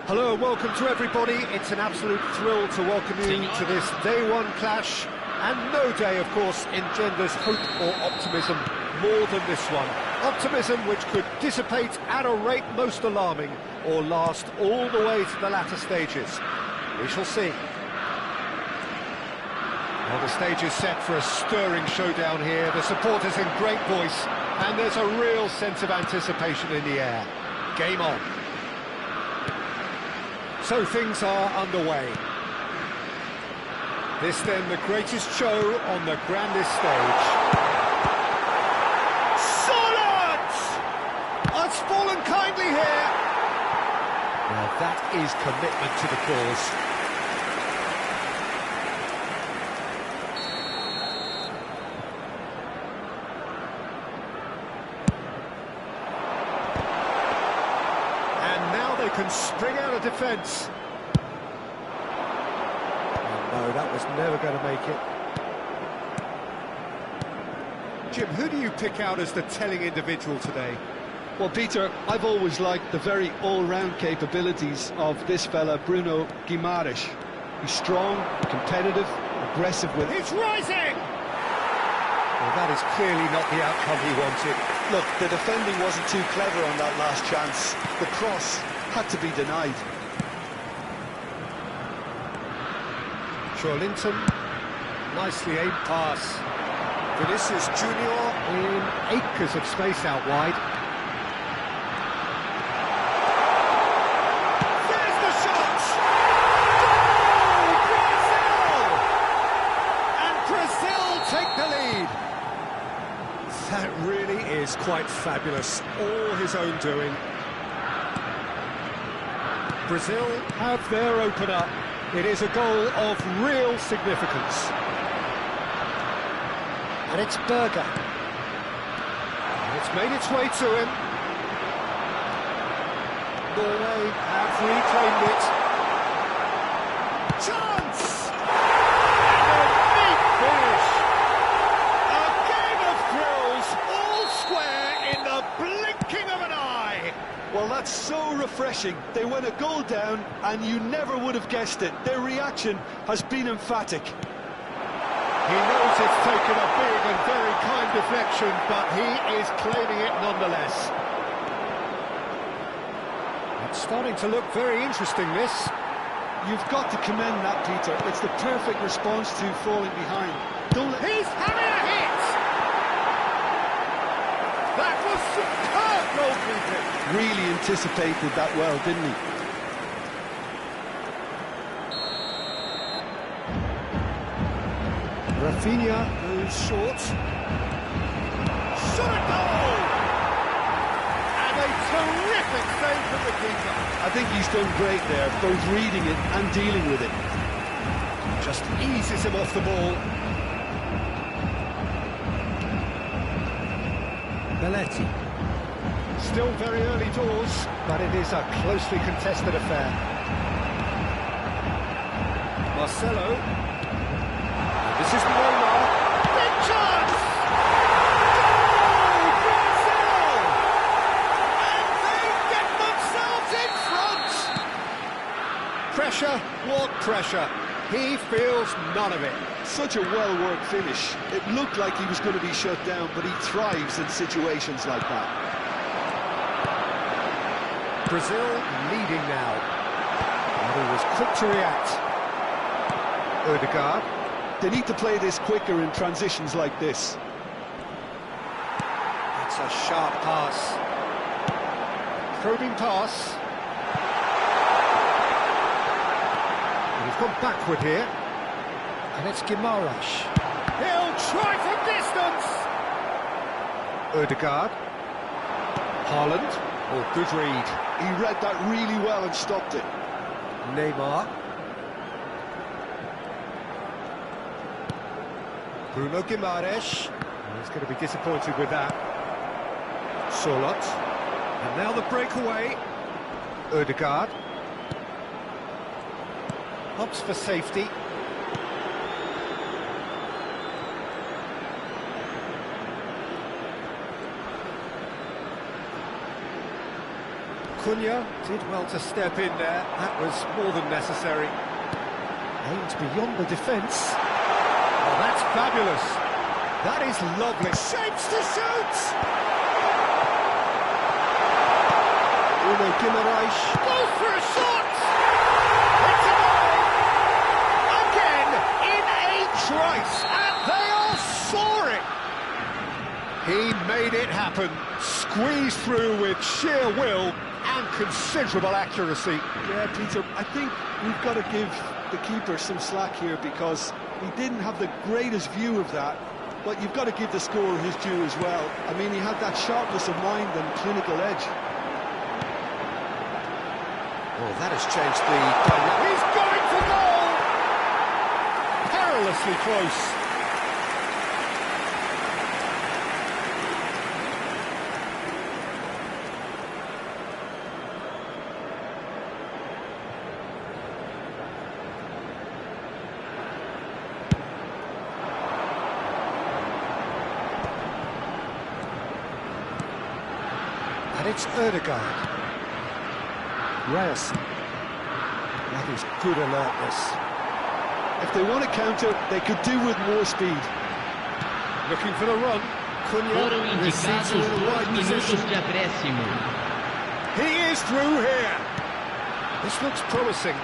Hello and welcome to everybody. It's an absolute thrill to welcome you to this day one clash. And no day, of course, engenders hope or optimism more than this one. Optimism which could dissipate at a rate most alarming or last all the way to the latter stages. We shall see. Well, the stage is set for a stirring showdown here. The supporters in great voice, and there's a real sense of anticipation in the air. Game on. So things are underway. This then the greatest show on the grandest stage. Solid! It's fallen kindly here. Well, that is commitment to the cause. They can spring out of defence. Oh no, that was never going to make it. Jim, who do you pick out as the telling individual today? Well, Peter, I've always liked the very all-round capabilities of this fella, Bruno Guimaraes. He's strong, competitive, aggressive with it. It's rising! Well, that is clearly not the outcome he wanted. Look, the defending wasn't too clever on that last chance. The cross had to be denied. Linton, nicely aimed pass. Vinicius Junior in acres of space out wide. There's the shot! Brazil! And Brazil take the lead. That really is quite fabulous. All his own doing. Brazil have their opener. It is a goal of real significance. And it's Berger. It's made its way to him. Norway have reclaimed it. Chance! And a neat finish. A game of thrills, all square in the blinking of an eye. Well, that's so refreshing. They went a goal down, and you never would have guessed it. Their reaction has been emphatic. He knows it's taken a big and very kind deflection, but he is claiming it nonetheless. It's starting to look very interesting, this. You've got to commend that, Peter. It's the perfect response to falling behind. He's having a hit! That was superb goalkeeping! Really anticipated that well, didn't he? Rafinha moves short. Shot a goal! And a terrific save from the keeper. I think he's done great there, both reading it and dealing with it. Just eases him off the ball. Belletti. Still very early doors, but it is a closely contested affair. Marcelo. This is Neymar. Big chance! Goal! Brazil! And they get themselves in front! Pressure? What pressure? He feels none of it. Such a well-worked finish. It looked like he was going to be shut down, but he thrives in situations like that. Brazil leading now. And he was quick to react. Odegaard. They need to play this quicker in transitions like this. It's a sharp pass. Probing pass. And he's gone backward here. And it's Guimaraes. He'll try from distance! Odegaard. Haaland. Oh, good read. He read that really well and stopped it. Neymar. Bruno Guimaraes. He's going to be disappointed with that. Solot. And now the breakaway. Odegaard. Hops for safety. Cunha did well to step in there. That was more than necessary. Aimed beyond the defence. Oh, that's fabulous. That is lovely. Shapes to shoot! Bruno Guimaraes goes for a shot! It's a goal! Again, in a trice, and they are soaring! He made it happen, squeezed through with sheer will and considerable accuracy. Yeah, Peter, I think we've got to give the keeper some slack here because he didn't have the greatest view of that, but you've got to give the scorer his due as well. I mean, he had that sharpness of mind and clinical edge. Oh, that has changed the dynamic. He's going for goal! Perilously close. And it's Ødegaard. Reyes. That is good alertness. If they want to counter, they could do with more speed. Looking for the run. Cunha receives in the right position. He is through here. This looks promising.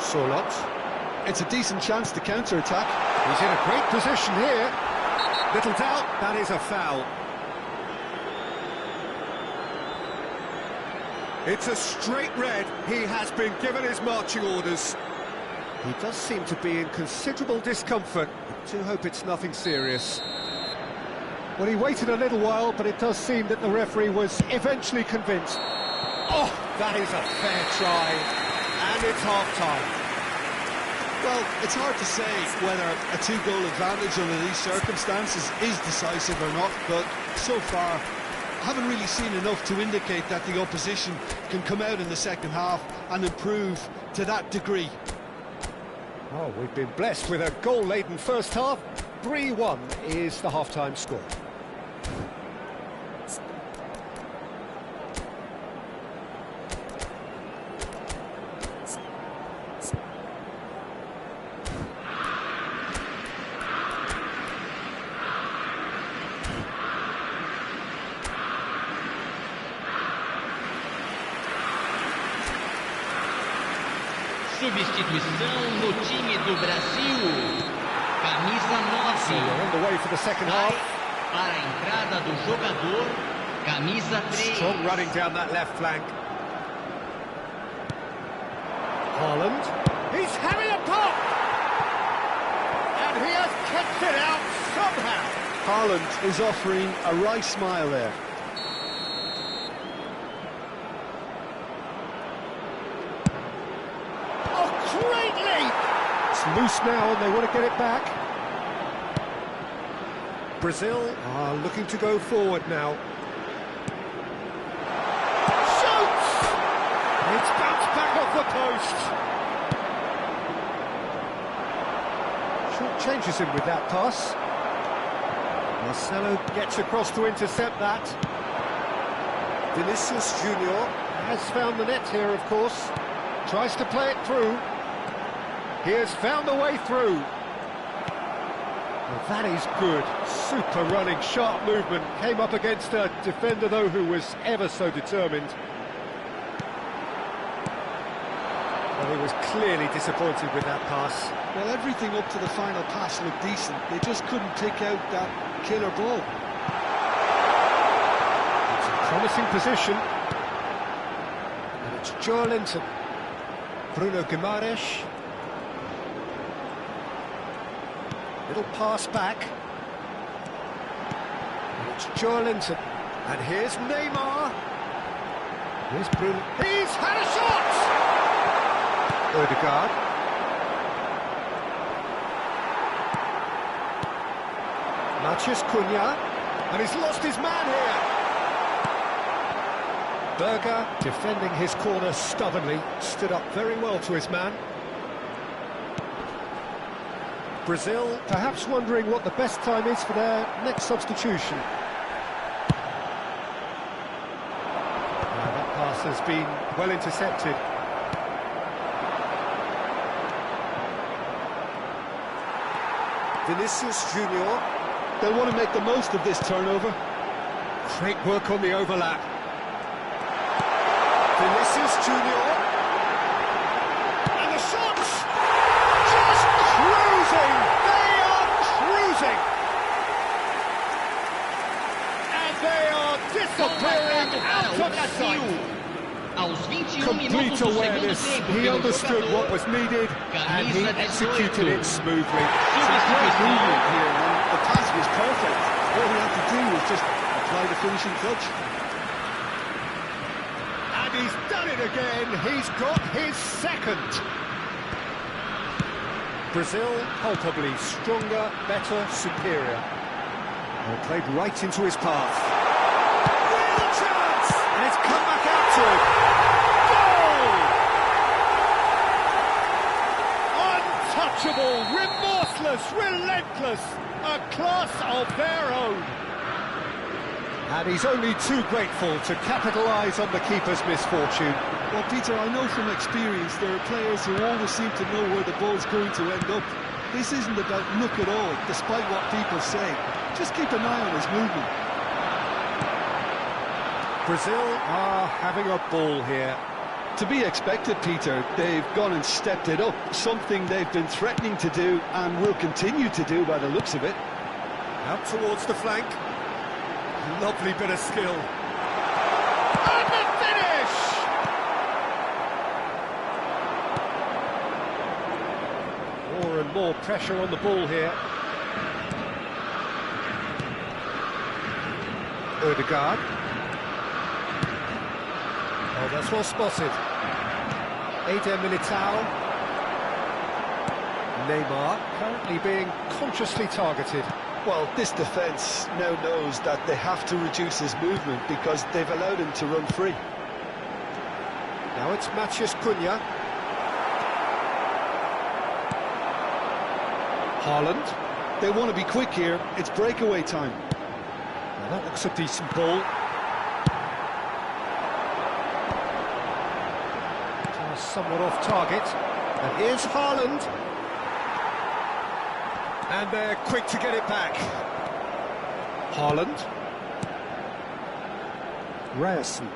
Solot. It's a decent chance to counter-attack. He's in a great position here. Little doubt, that is a foul. It's a straight red. He has been given his marching orders. He does seem to be in considerable discomfort. I do hope it's nothing serious. Well, he waited a little while, but it does seem that the referee was eventually convinced. Oh, that is a fair try. And it's half-time. Well, it's hard to say whether a two-goal advantage under these circumstances is decisive or not, but so far I haven't really seen enough to indicate that the opposition can come out in the second half and improve to that degree. Oh, we've been blessed with a goal-laden first half. 3-1 is the half-time score. Substituição no time do Brasil. Camisa 9. So we're on the way for the second half. Para a entrada do jogador, camisa 3. Strong running down that left flank. Haaland. He's having a pop! And he has kept it out somehow. Haaland is offering a wry smile there. Great leap! It's loose now and they want to get it back. Brazil are looking to go forward now. Shoots! It's bounced back off the post. Short changes him with that pass. Marcelo gets across to intercept that. Vinicius Junior has found the net here, of course. Tries to play it through. He has found a way through. Well, that is good. Super running, sharp movement. Came up against a defender, though, who was ever so determined. Well, he was clearly disappointed with that pass. Well, everything up to the final pass looked decent. They just couldn't pick out that killer ball. It's a promising position. And it's Joelinton. Bruno Guimaraes. Little pass back. And it's Joelinton. And here's Neymar. Here's Bruno. He's had a shot! Ødegaard. Matheus Cunha. And he's lost his man here. Berger, defending his corner stubbornly, stood up very well to his man. Brazil perhaps wondering what the best time is for their next substitution. has been well intercepted. Vinicius Junior. They'll want to make the most of this turnover. Great work on the overlap. Vinicius Junior. And the shots! Just cruising! They are cruising! And they are disappearing out of sight. Aos 21 Complete minutos do segundo awareness. tempo, He pelo understood jogador, what was needed and he camisa executed 18. it smoothly. Great movement here, and the pass was perfect. All he had to do was just apply the finishing touch. And he's done it again. He's got his second. Brazil palpably stronger, better, superior. Well, played right into his path. Real chance! And it's come back out to him. Goal! Untouchable, remorseless, relentless, a class of their own. And he's only too grateful to capitalise on the keeper's misfortune. Well, Peter, I know from experience there are players who always seem to know where the ball's going to end up. This isn't about luck at all, despite what people say. Just keep an eye on his movement. Brazil are having a ball here. To be expected, Peter. They've gone and stepped it up, something they've been threatening to do and will continue to do by the looks of it. Out towards the flank. Lovely bit of skill. And the finish! More and more pressure on the ball here. Odegaard. Oh, that's well spotted. Eder Militao. Neymar currently being consciously targeted. Well, this defence now knows that they have to reduce his movement because they've allowed him to run free. Now it's Matheus Cunha. Haaland. They want to be quick here. It's breakaway time. Well, that looks a decent ball. Somewhat off target. And here's Haaland. And they're quick to get it back. Haaland. Ryerson.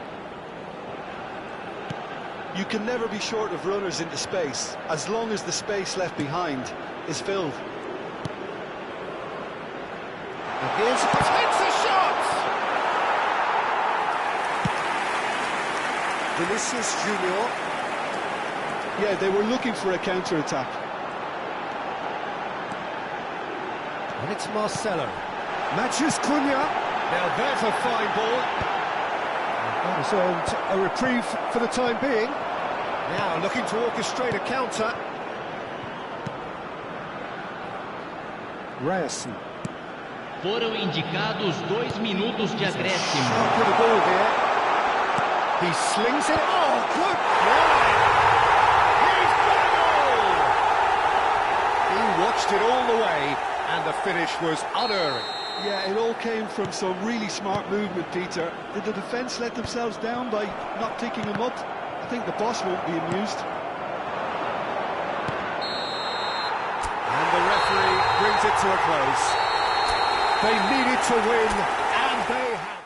You can never be short of runners into space, as long as the space left behind is filled. And here's takes a shot! Vinicius Junior. Yeah, they were looking for a counter-attack. And it's Marcelo. Matheus Cunha. Now there's a fine ball. That has earned a reprieve for the time being. Now looking to orchestrate a counter. Ryerson. Foram indicados 2 minutos de acréscimo. Sharp with the ball here. He slings it. Oh, good play! He's got it all! He watched it all the way, and the finish was unerring. Yeah, it all came from some really smart movement, Peter. Did the defence let themselves down by not picking him up? I think the boss won't be amused. And the referee brings it to a close. They needed to win, and they have.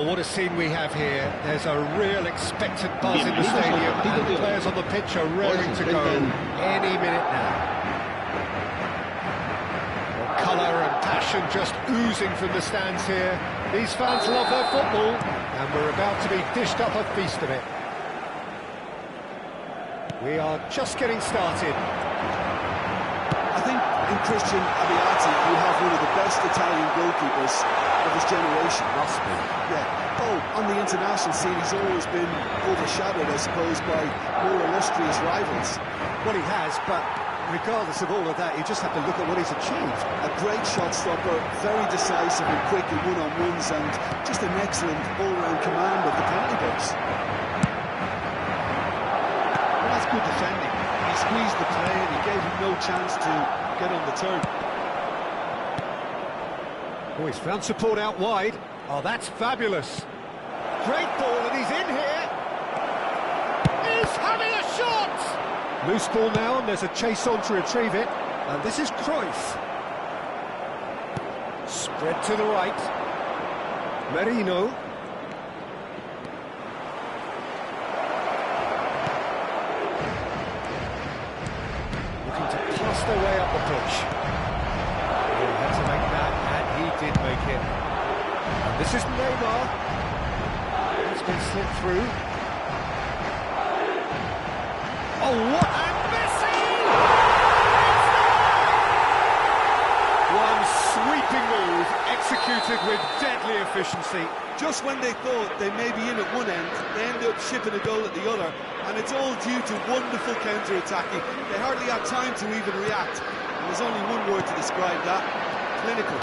Well, what a scene we have here. There's a real expectant buzz in the stadium, and the players on the pitch are raring to go any minute now. Colour and passion just oozing from the stands here. These fans love their football, and we're about to be dished up a feast of it. We are just getting started. I think in Christian Abbiati, you have one of the best Italian goalkeepers of his generation. Must be. Yeah. Oh, on the international scene, he's always been overshadowed, I suppose, by more illustrious rivals. Well, he has, but regardless of all of that, you just have to look at what he's achieved. A great shot stopper, very decisive and quick in one-on-ones, and just an excellent all-round command of the penalty box. Well, that's good defending. He squeezed the play and he gave him no chance to get on the turn. Oh, he's found support out wide. Oh, that's fabulous. Great ball, and he's in here. He's having a shot! Loose ball now, and there's a chase on to retrieve it. And this is Cruyff. Spread to the right. Merino. Looking to pass their way up the pitch. Oh, he had to make that, and he did make it. And this is Neymar. It's been slipped through. Oh, what a Messi! One sweeping move, executed with deadly efficiency. Just when they thought they may be in at one end, they end up shipping a goal at the other, and it's all due to wonderful counter-attacking. They hardly had time to even react, and there's only one word to describe that: clinical.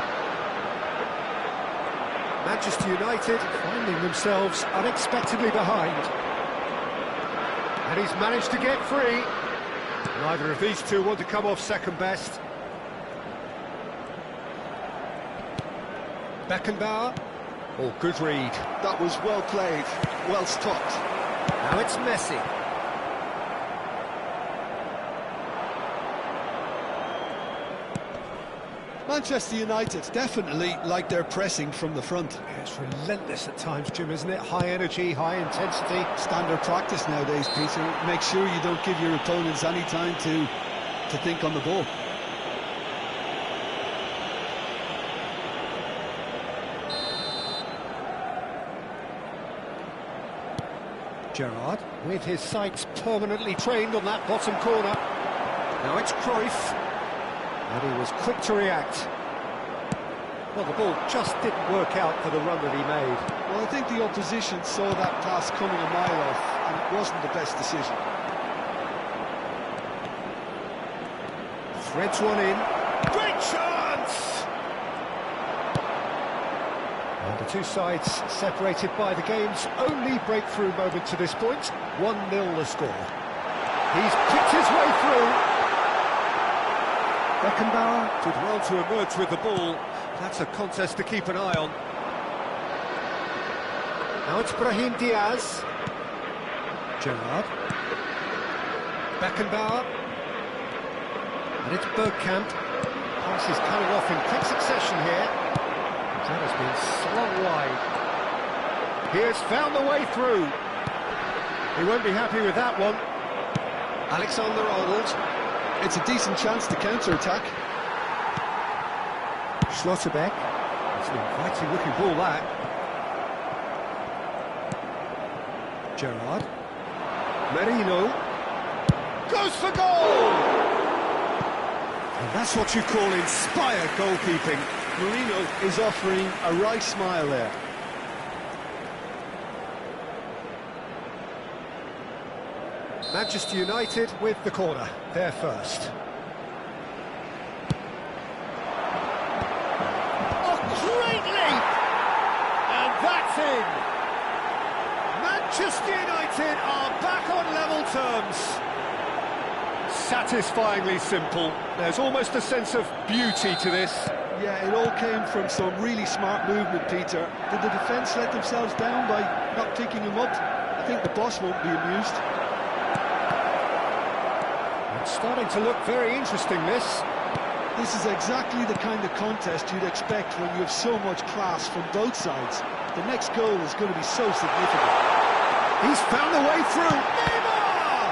Manchester United finding themselves unexpectedly behind. And he's managed to get free. Neither of these two want to come off second best. Beckenbauer. Oh, good read. That was well played, well stopped. Now it's Messi. Manchester United definitely like their pressing from the front. Yeah, it's relentless at times, Jim, isn't it? High energy, high intensity. Standard practice nowadays, Peter. Make sure you don't give your opponents any time to think on the ball. Gerrard, with his sights permanently trained on that bottom corner. Now it's Cruyff. And he was quick to react. Well, the ball just didn't work out for the run that he made. Well, I think the opposition saw that pass coming a mile off, and it wasn't the best decision. Threads one in. Great chance! And the two sides separated by the game's only breakthrough moment to this point. 1-0 the score. He's picked his way through. Beckenbauer did well to emerge with the ball. That's a contest to keep an eye on. Now it's Brahim Diaz. Gerrard. Beckenbauer. And it's Bergkamp. Pass is coming off in quick succession here. That has been slung wide. He has found the way through. He won't be happy with that one. Alexander-Arnold. It's a decent chance to counter-attack. Schlotterbeck. It's an inviting looking ball, that. Gerrard. Merino. Goes for goal! And that's what you call inspired goalkeeping. Merino is offering a wry smile there. Manchester United with the corner, they're first. Oh, great leap! And that's in! Manchester United are back on level terms. Satisfyingly simple. There's almost a sense of beauty to this. Yeah, it all came from some really smart movement, Peter. Did the defence let themselves down by not picking him up? I think the boss won't be amused. It's starting to look very interesting, this. This is exactly the kind of contest you'd expect when you have so much class from both sides. The next goal is going to be so significant. He's found a way through. Neymar!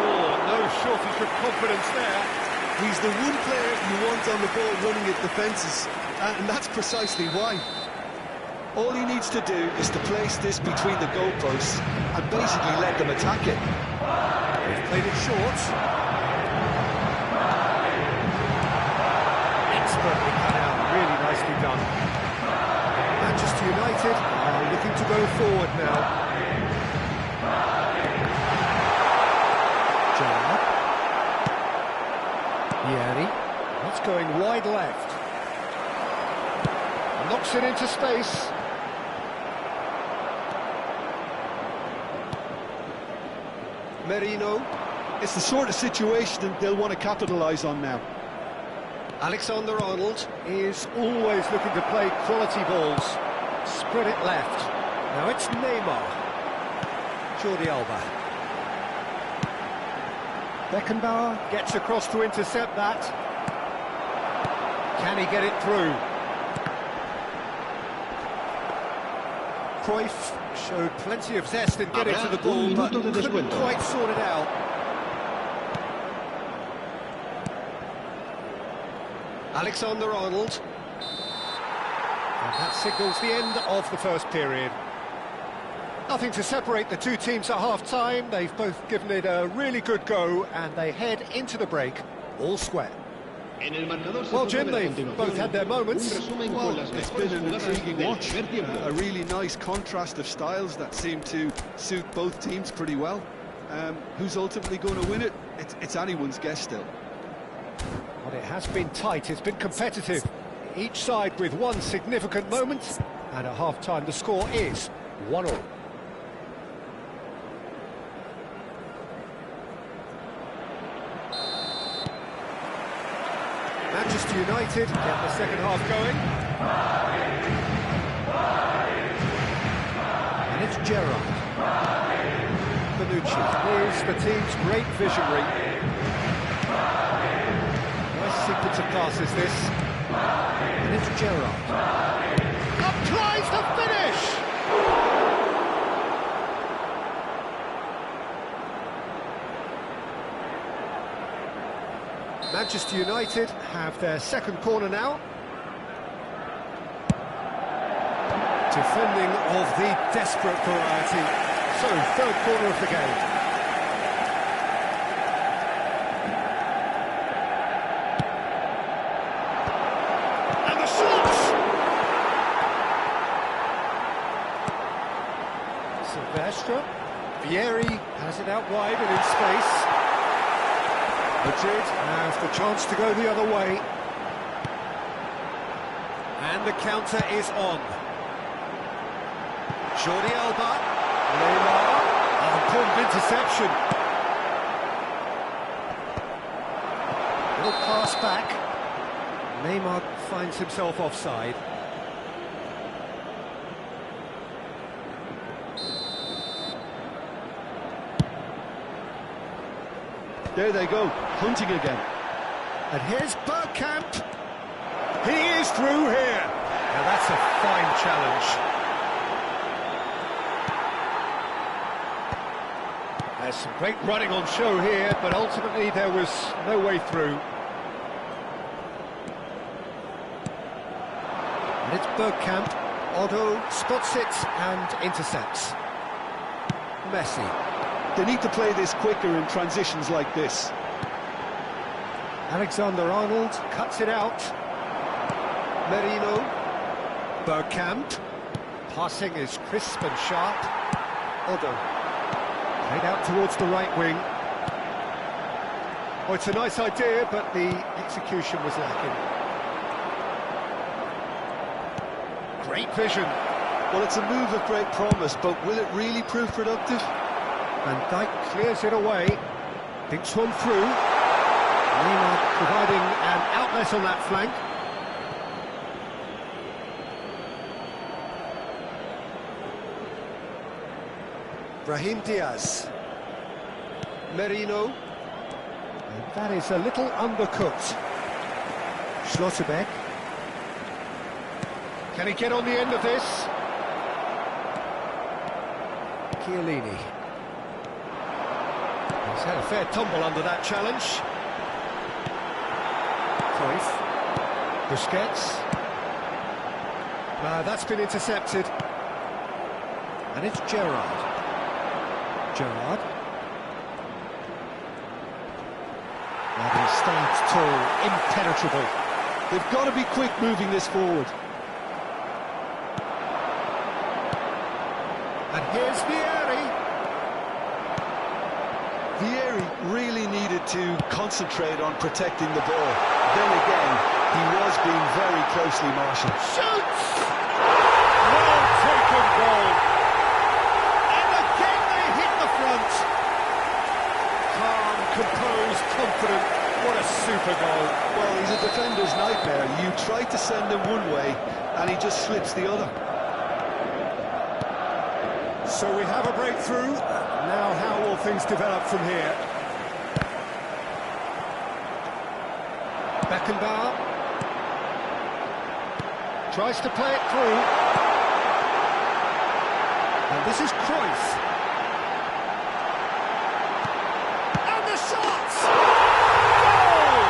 Oh, no shortage of confidence there. He's the one player you want on the ball running at defences, and that's precisely why. All he needs to do is to place this between the goalposts and basically let them attack it. They've played it short. Expertly cut out, really nicely done. Manchester United are looking to go forward now. Gerrard. Vieri. That's going wide left. Knocks it into space. Merino. It's the sort of situation they'll want to capitalise on now. Alexander-Arnold is always looking to play quality balls. Spread it left. Now it's Neymar. Jordi Alba. Beckenbauer gets across to intercept that. Can he get it through? Cruyff showed plenty of zest in getting to the ball, but couldn't quite sort it out. Alexander-Arnold. And that signals the end of the first period. Nothing to separate the two teams at half-time. They've both given it a really good go, and they head into the break all square. Well, Jim, they've both had their moments. Well, it's been an intriguing watch. A really nice contrast of styles that seem to suit both teams pretty well. Who's ultimately going to win it? It's anyone's guess still. Well, it has been tight, it's been competitive. Each side with one significant moment, and at half-time the score is 1-1. Manchester United get the second half going. And it's Gerrard. Bonucci is the team's great visionary. Nice sequence of passes this. And it's Gerrard. Applies the finish! Manchester United have their second corner now. Defending of the desperate variety. So, third corner of the game. And the shot! Silvestre. Vieri has it out wide and in space. Madrid has the chance to go the other way. And the counter is on. Jordi Alba. Neymar. Important interception. Little pass back. Neymar finds himself offside. There they go, hunting again. And here's Bergkamp. He is through here. Now that's a fine challenge. There's some great running on show here, but ultimately there was no way through. And it's Bergkamp. Otto spots it and intercepts. Messi. They need to play this quicker in transitions like this. Alexander-Arnold cuts it out. Merino. Bergkamp. Passing is crisp and sharp. Otto. Played out towards the right wing. Oh, it's a nice idea, but the execution was lacking. Great vision. Well, it's a move of great promise, but will it really prove productive? Van Dijk clears it away, thinks one through. Neymar providing an outlet on that flank. Brahim Diaz. Merino. And that is a little undercooked. Schlotterbeck. Can he get on the end of this? Chiellini. He's had a fair tumble under that challenge. Cruyff. Busquets. That's been intercepted. And it's Gerrard. Gerrard. And he stands tall, impenetrable. They've got to be quick moving this forward. And here's Vieri. Vieri really needed to concentrate on protecting the ball. Then again, he was being very closely marshalled. Shoots! Well taken goal. And again they hit the front. Calm, composed, confident. What a super goal. Well, he's a defender's nightmare. You try to send him one way, and he just slips the other. So we have a breakthrough. Now how will things develop from here? Beckenbauer tries to play it through. And this is Cruyff. And the shots! Goal!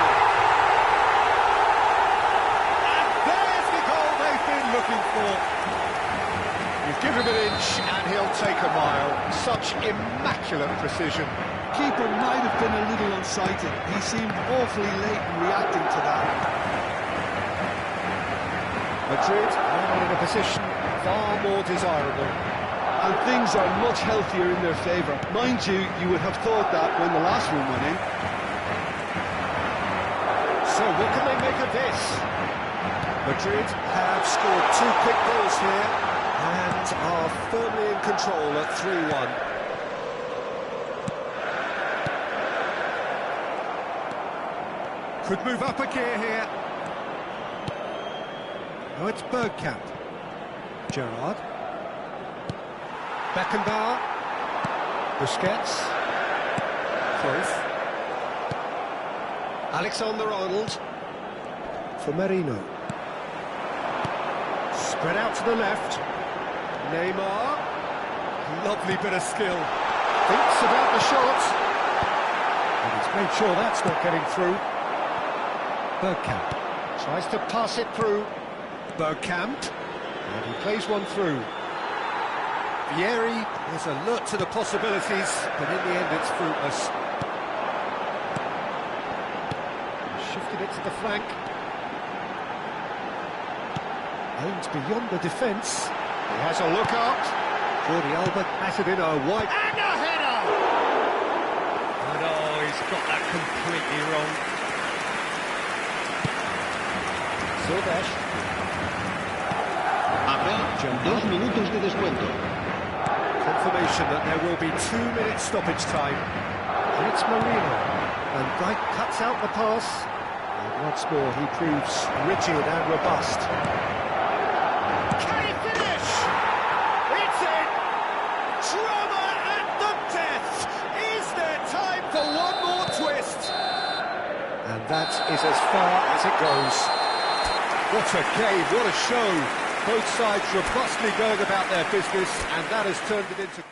And there's the goal they've been looking for. You give him an inch and he'll take a mile. Such immaculate precision. Keeper might have been a little unsighted. He seemed awfully late in reacting to that. Madrid now in a position far more desirable. And things are much healthier in their favour. Mind you, you would have thought that when the last one went in. So what can they make of this? Madrid have scored 2 quick goals here and are firmly in control at 3-1. Could move up a gear here. Oh, it's Bergkamp. Gerrard. Beckenbauer. Busquets. Cruyff. Alexander-Arnold. For Merino. Spread out to the left. Neymar. Lovely bit of skill. Thinks about the shot. And he's made sure that's not getting through. Bergkamp tries to pass it through. Bergkamp, and he plays one through. Vieri is alert to the possibilities, but in the end it's fruitless. Shifted it to the flank. Aims beyond the defence. He has a look up. Jordi Alba has it in a wide... And a header! And oh, he's got that completely wrong. Silvesh. Habrá 2 minutos de descuento. Confirmation that there will be 2 minutes stoppage time. And it's Marino. And Dyke cuts out the pass. And once more he proves rigid and robust. Can he finish? It's in! Drama at the death! Is there time for one more twist? And that is as far as it goes. What a game, what a show. Both sides robustly going about their business, and that has turned it into...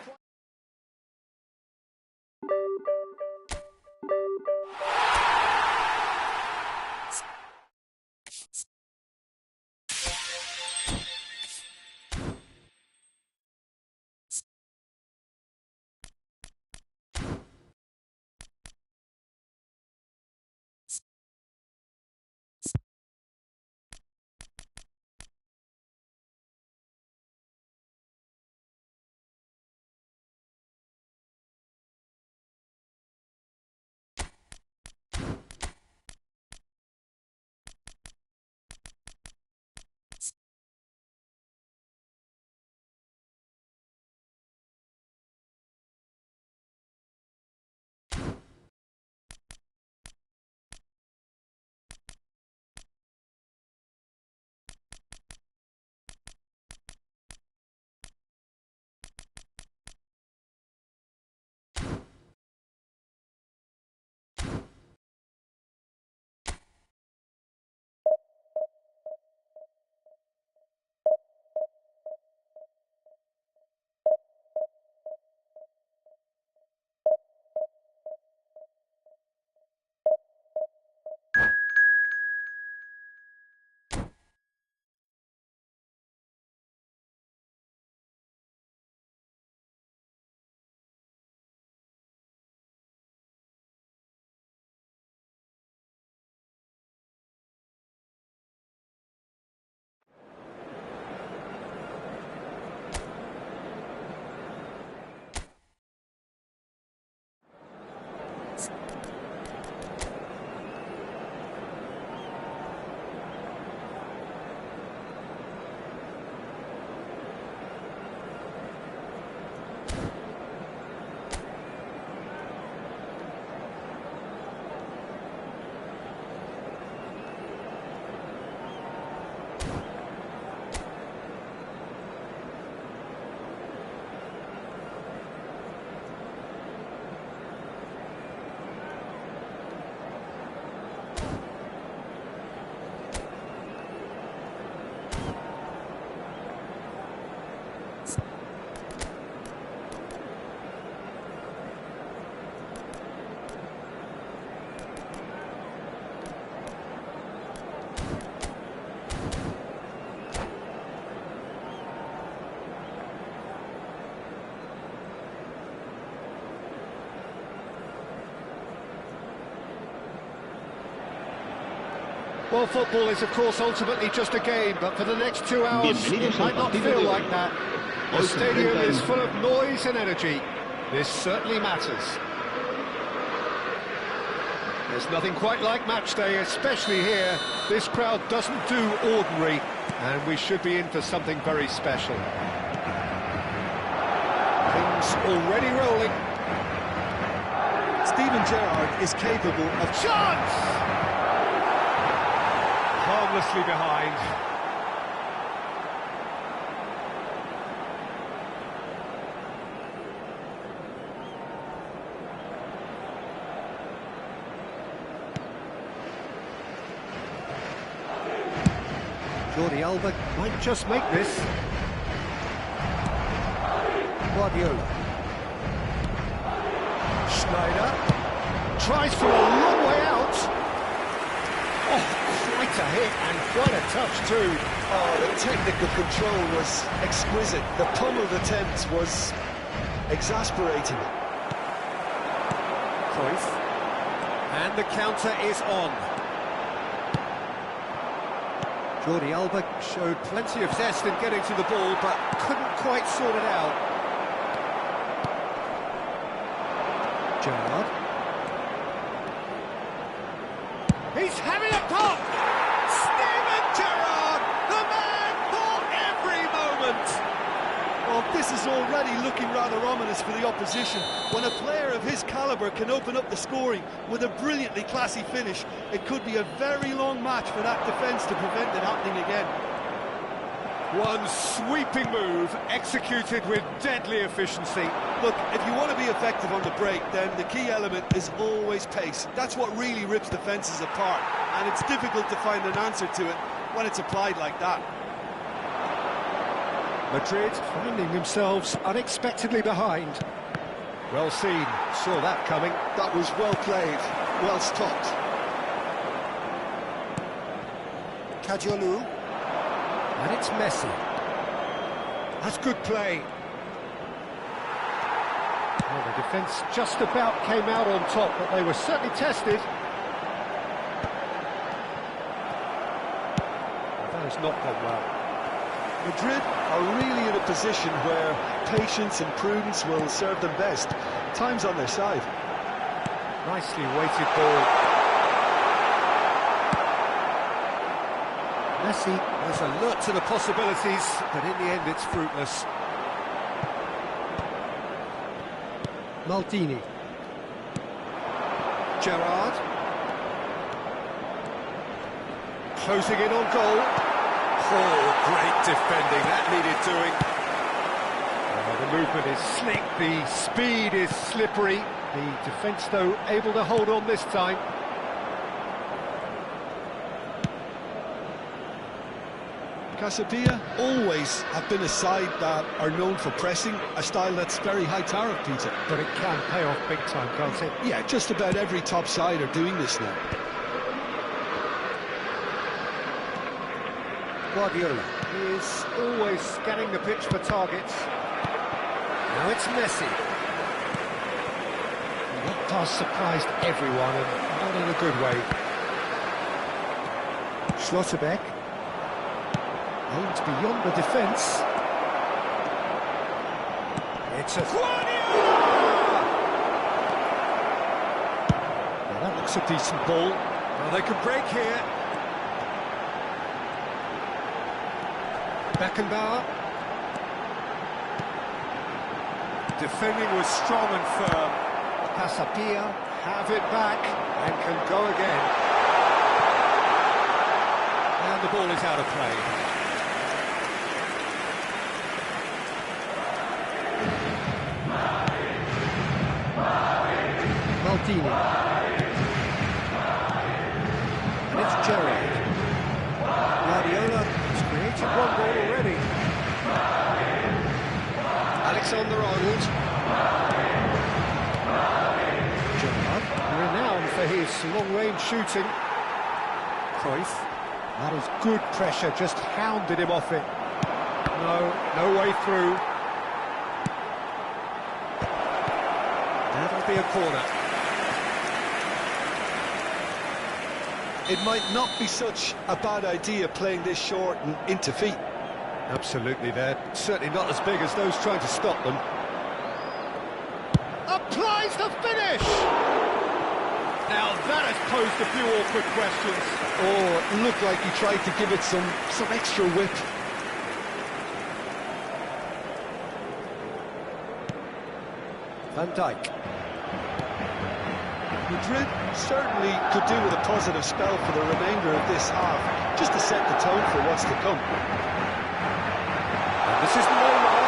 Well, football is, of course, ultimately just a game, but for the next 2 hours, it might not feel like that. The stadium is full of noise and energy. This certainly matters. There's nothing quite like match day, especially here. This crowd doesn't do ordinary, and we should be in for something very special. Things already rolling. Steven Gerrard is capable of... Chance! Harmlessly behind. Jordi Alba might just make this. Guardiola. Schneider tries from a long way out. Oh, quite a hit and quite a touch too. Oh, the technical control was exquisite. The pummeled attempt was exasperating. Cruyff. And the counter is on. Jordi Alba showed plenty of zest in getting to the ball, but couldn't quite sort it out. Gerrard. He's having a pop! Steven Gerrard, the man for every moment! Well, this is already looking rather ominous for the opposition. When a player of his calibre can open up the scoring with a brilliantly classy finish, it could be a very long match for that defence to prevent it happening again. One sweeping move, executed with deadly efficiency. Look, if you want to be effective on the break, then the key element is always pace. That's what really rips defences apart, and it's difficult to find an answer to it when it's applied like that. Madrid finding themselves unexpectedly behind. Well seen, saw that coming. That was well played, well stopped. Kadiolu. And it's Messi. That's good play. Well, the defence just about came out on top, but they were certainly tested. That has not gone well. Madrid are really in a position where patience and prudence will serve them best. Time's on their side. Nicely weighted ball. Messi was alert to the possibilities, but in the end it's fruitless. Maldini. Gerrard. Closing in on goal. Oh, great defending, that needed doing. The movement is slick, the speed is slippery. The defence, though, able to hold on this time. Casabia always have been a side that are known for pressing, a style that's very high tariff, Peter. But it can pay off big time, can't it? Yeah, just about every top side are doing this now. Guardiola is always scanning the pitch for targets. Now it's Messi. That pass surprised everyone, and not in a good way. Schlotterbeck. Aims beyond the defence. It's a... Guardiola! Well, that looks a decent ball. Well, they could break here. Beckenbauer. Defending was strong and firm. Casabia have it back and can go again. And the ball is out of play. Maldini. And it's Gerrard. Guardiola has created one goal already. Alexander-Arnold. Gerrard, renowned for his long-range shooting. Cruyff. That is good pressure, just hounded him off it. No way through. That'll be a corner. it might not be such a bad idea playing this short and into feet. Absolutely, they're certainly not as big as those trying to stop them. Applies the finish! Now that has posed a few awkward questions. Oh, it looked like he tried to give it some extra whip. Van Dijk. Madrid certainly could do with a positive spell for the remainder of this half, just to set the tone for what's to come. And this is Neymar.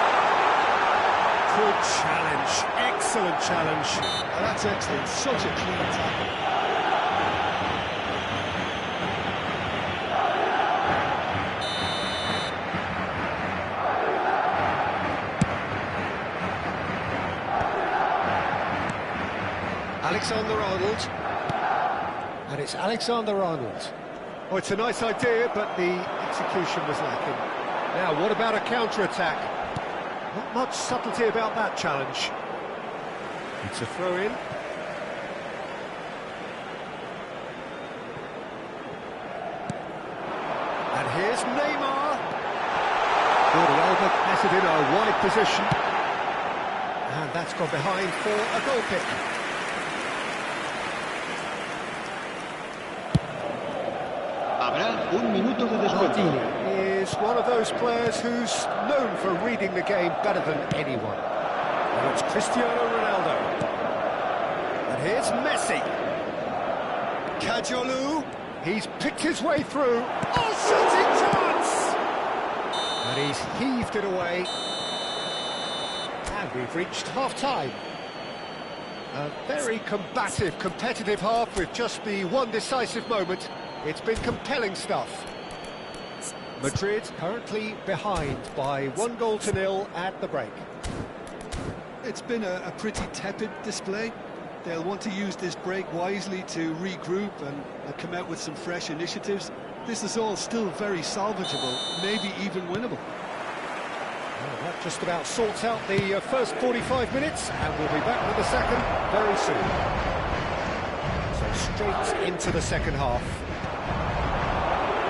Good challenge, excellent challenge. Oh, that's excellent, such a clean tackle. Alexander-Arnold. And it's Alexander-Arnold. Oh, it's a nice idea, but the execution was lacking. Now, what about a counter-attack? Not much subtlety about that challenge. It's a throw-in. And here's Neymar. Jordi Alba has it in a wide position. And that's gone behind for a goal kick. Habrá un minuto de descuento. He is one of those players who's known for reading the game better than anyone. And it's Cristiano Ronaldo. And here's Messi. Kajolu. He's picked his way through. Oh, shooting chance! And he's heaved it away. And we've reached half-time. A very combative, competitive half with just the one decisive moment. It's been compelling stuff. Madrid currently behind by 1-0 at the break. It's been a pretty tepid display. They'll want to use this break wisely to regroup and come out with some fresh initiatives. This is all still very salvageable, maybe even winnable. Well, that just about sorts out the first 45 minutes, and we'll be back with the second very soon. So straight into the second half.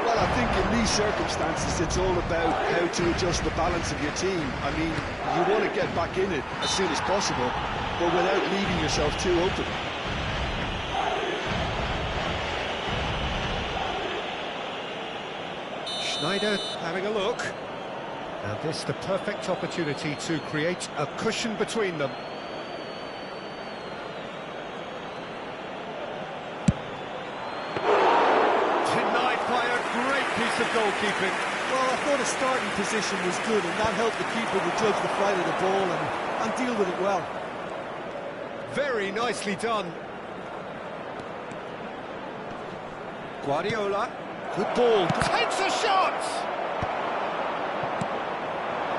Well, I think in these circumstances, it's all about how to adjust the balance of your team. I mean, you want to get back in it as soon as possible, but without leaving yourself too open. Schneider having a look. Now this the perfect opportunity to create a cushion between them. Denied by a great piece of goalkeeping. Well, I thought his starting position was good, and that helped the keeper to judge the flight of the ball and deal with it well. Very nicely done. Guardiola. Good ball. Takes a shot!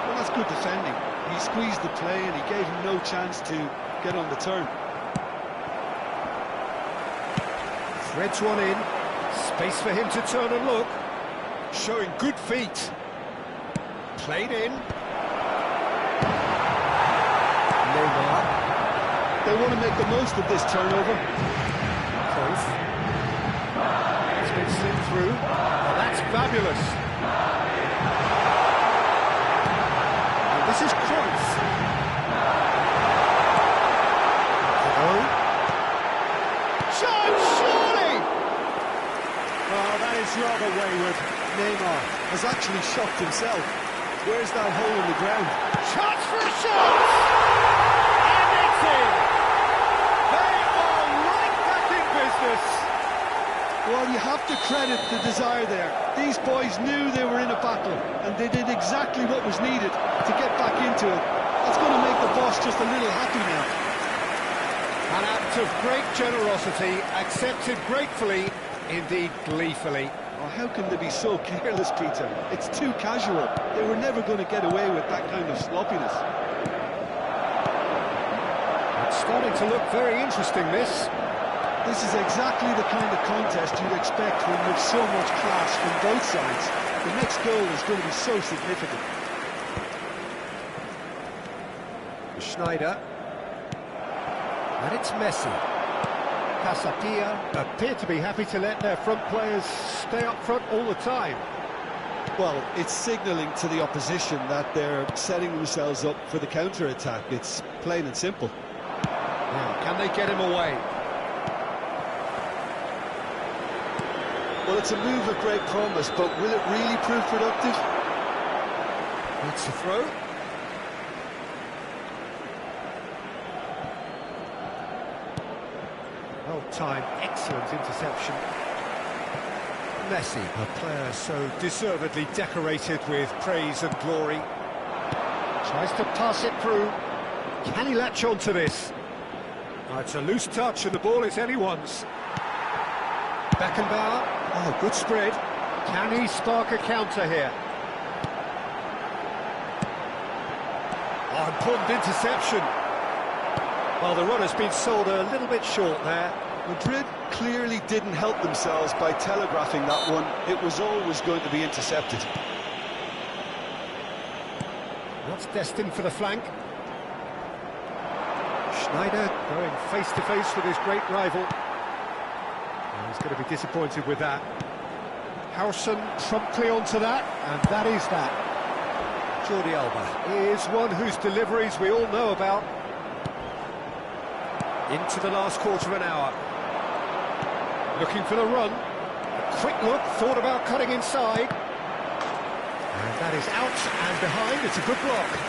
Well, that's good defending. He squeezed the play and he gave him no chance to get on the turn. Threads one in. Space for him to turn and look. Showing good feet. Played in. Neymar. They want to make the most of this turnover. Cruyff. It's been slipped through. Oh, that's fabulous. And this is Cruyff. Oh. Shot, surely! Oh, that is rather wayward. Neymar has actually shocked himself. Where's that hole in the ground? Chance for a shot! And it's in! They are right back in business! Well, you have to credit the desire there. These boys knew they were in a battle, and they did exactly what was needed to get back into it. That's going to make the boss just a little happy now. An act of great generosity, accepted gratefully, indeed gleefully. Oh, how can they be so careless, Peter? It's too casual. They were never going to get away with that kind of sloppiness. It's starting to look very interesting, this. This is exactly the kind of contest you'd expect when you've so much class from both sides. The next goal is going to be so significant. Schneider. And it's Messi. Casatilla appear to be happy to let their front players stay up front all the time. Well, it's signalling to the opposition that they're setting themselves up for the counter-attack. It's plain and simple. Now, can they get him away? Well, it's a move of great promise, but will it really prove productive? It's a throw. Well-timed, excellent interception. Messi, a player so deservedly decorated with praise and glory. Tries to pass it through. Can he latch on to this? Oh, it's a loose touch and the ball is anyone's. Beckenbauer. Oh, good spread. Can he spark a counter here? Oh, important interception. Well, the runner's been sold a little bit short there. Madrid clearly didn't help themselves by telegraphing that one. It was always going to be intercepted. That's destined for the flank. Schneider going face-to-face with his great rival. And he's going to be disappointed with that. Harrison promptly onto that, and that is that. Jordi Alba is one whose deliveries we all know about. Into the last quarter of an hour. Looking for the run. A quick look, thought about cutting inside. And that is out and behind. It's a good block.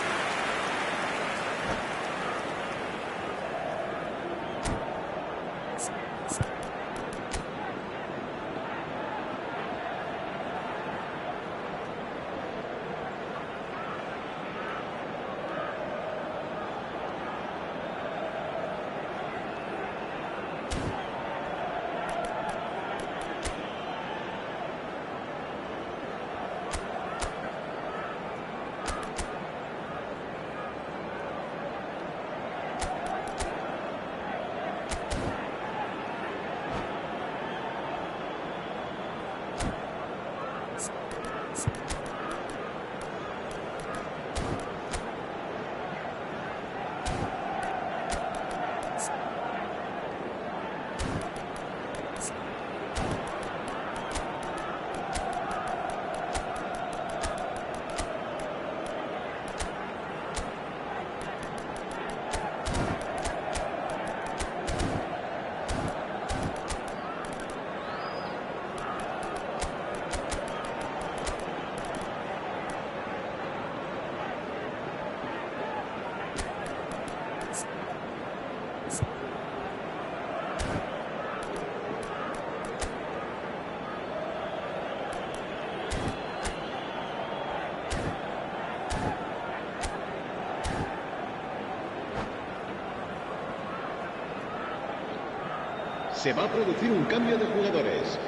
Se va a producir un cambio de jugadores.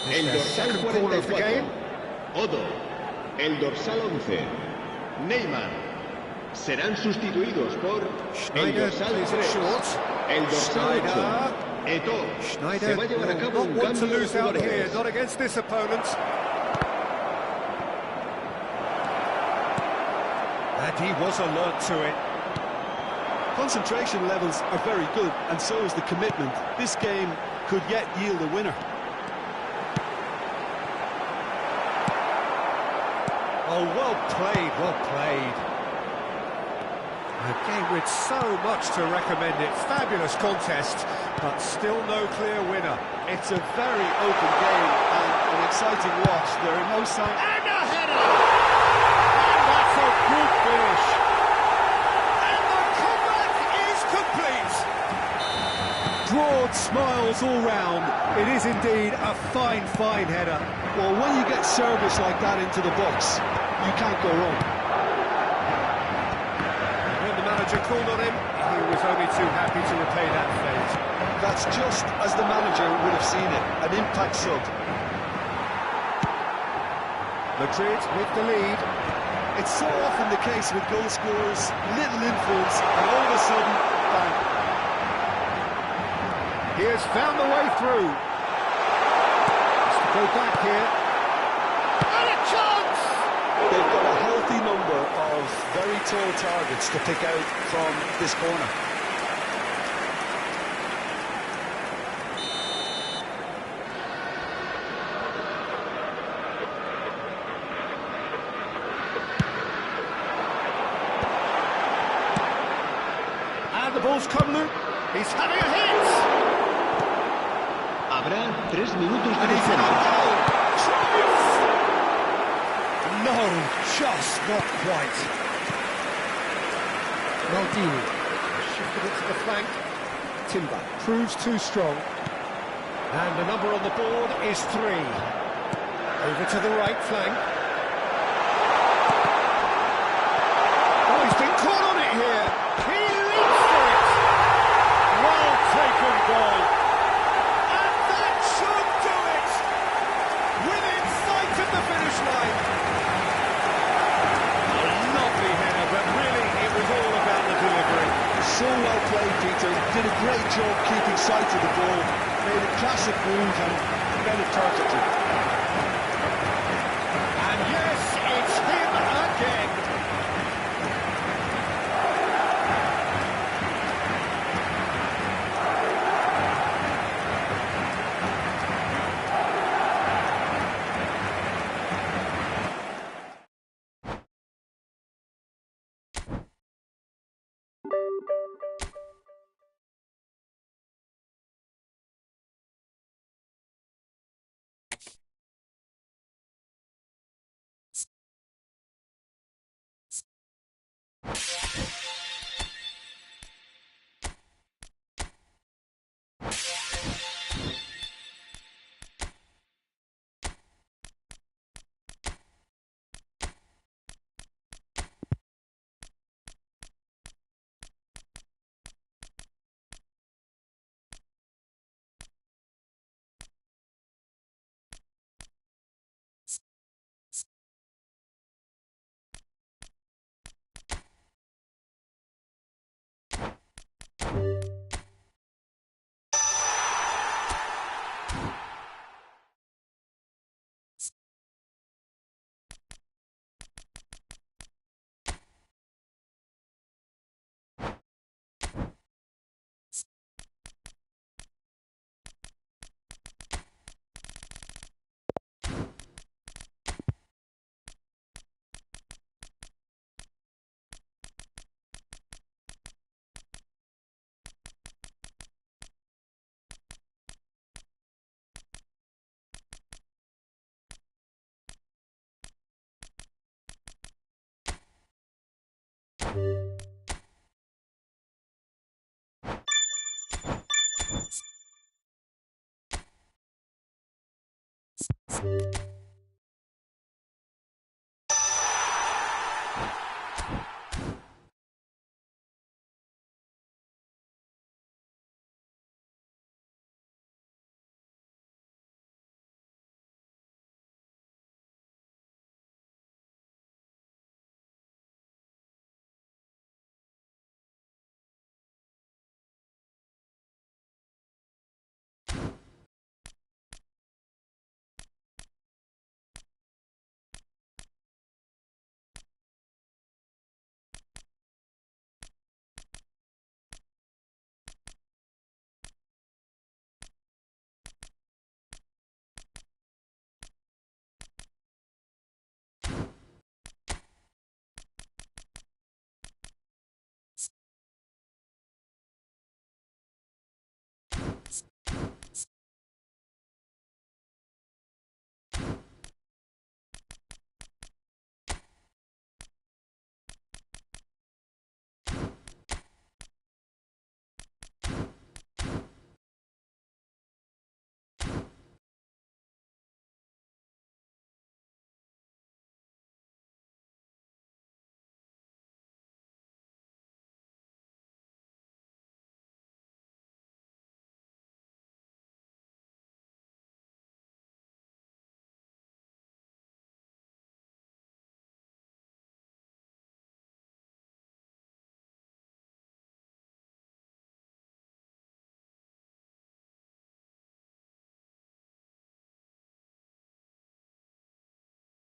El dorsal 44, Odo. El dorsal 11, Neymar. Serán sustituidos por el dorsal 3, el dorsal 8, Eto'o. Se va a llevar a cabo un cambio de jugadores. Not against this opponent. And he was alert to it. Concentration levels are very good, and so is the commitment. This game could yet yield a winner. Oh, well played, well played. A game with so much to recommend it. Fabulous contest, but still no clear winner. It's a very open game and an exciting watch. There are no signs. And a header! And that's a good finish. And the comeback is complete. Broad smiles all round. It is indeed a fine, fine header. Well, when you get service like that into the box, you can't go wrong. When the manager called on him, he was only too happy to repay that fate. That's just as the manager would have seen it, an impact sub. Madrid with the lead. It's so often the case with goal scorers, little influence, and all of a sudden, bang. He has found the way through. Has to go back here. And a chance! They've got a healthy number of very tall targets to pick out from this corner. goals come loose. He's having a hit. Habrá 3 minutos de And he's in on descuento. goal. Triumph! No, just not quite. Maldini shifted it to the flank. Timber proves too strong. And the number on the board is 3. Over to the right flank. Oh, he's been caught on it here. He leaps for it. Well taken goal. And that should do it. Within sight of the finish line. A lovely header, but really it was all about the delivery. So well played, Peter. Did a great job keeping sight of the ball. Made a classic move and read it perfectly. And yes, it's him again.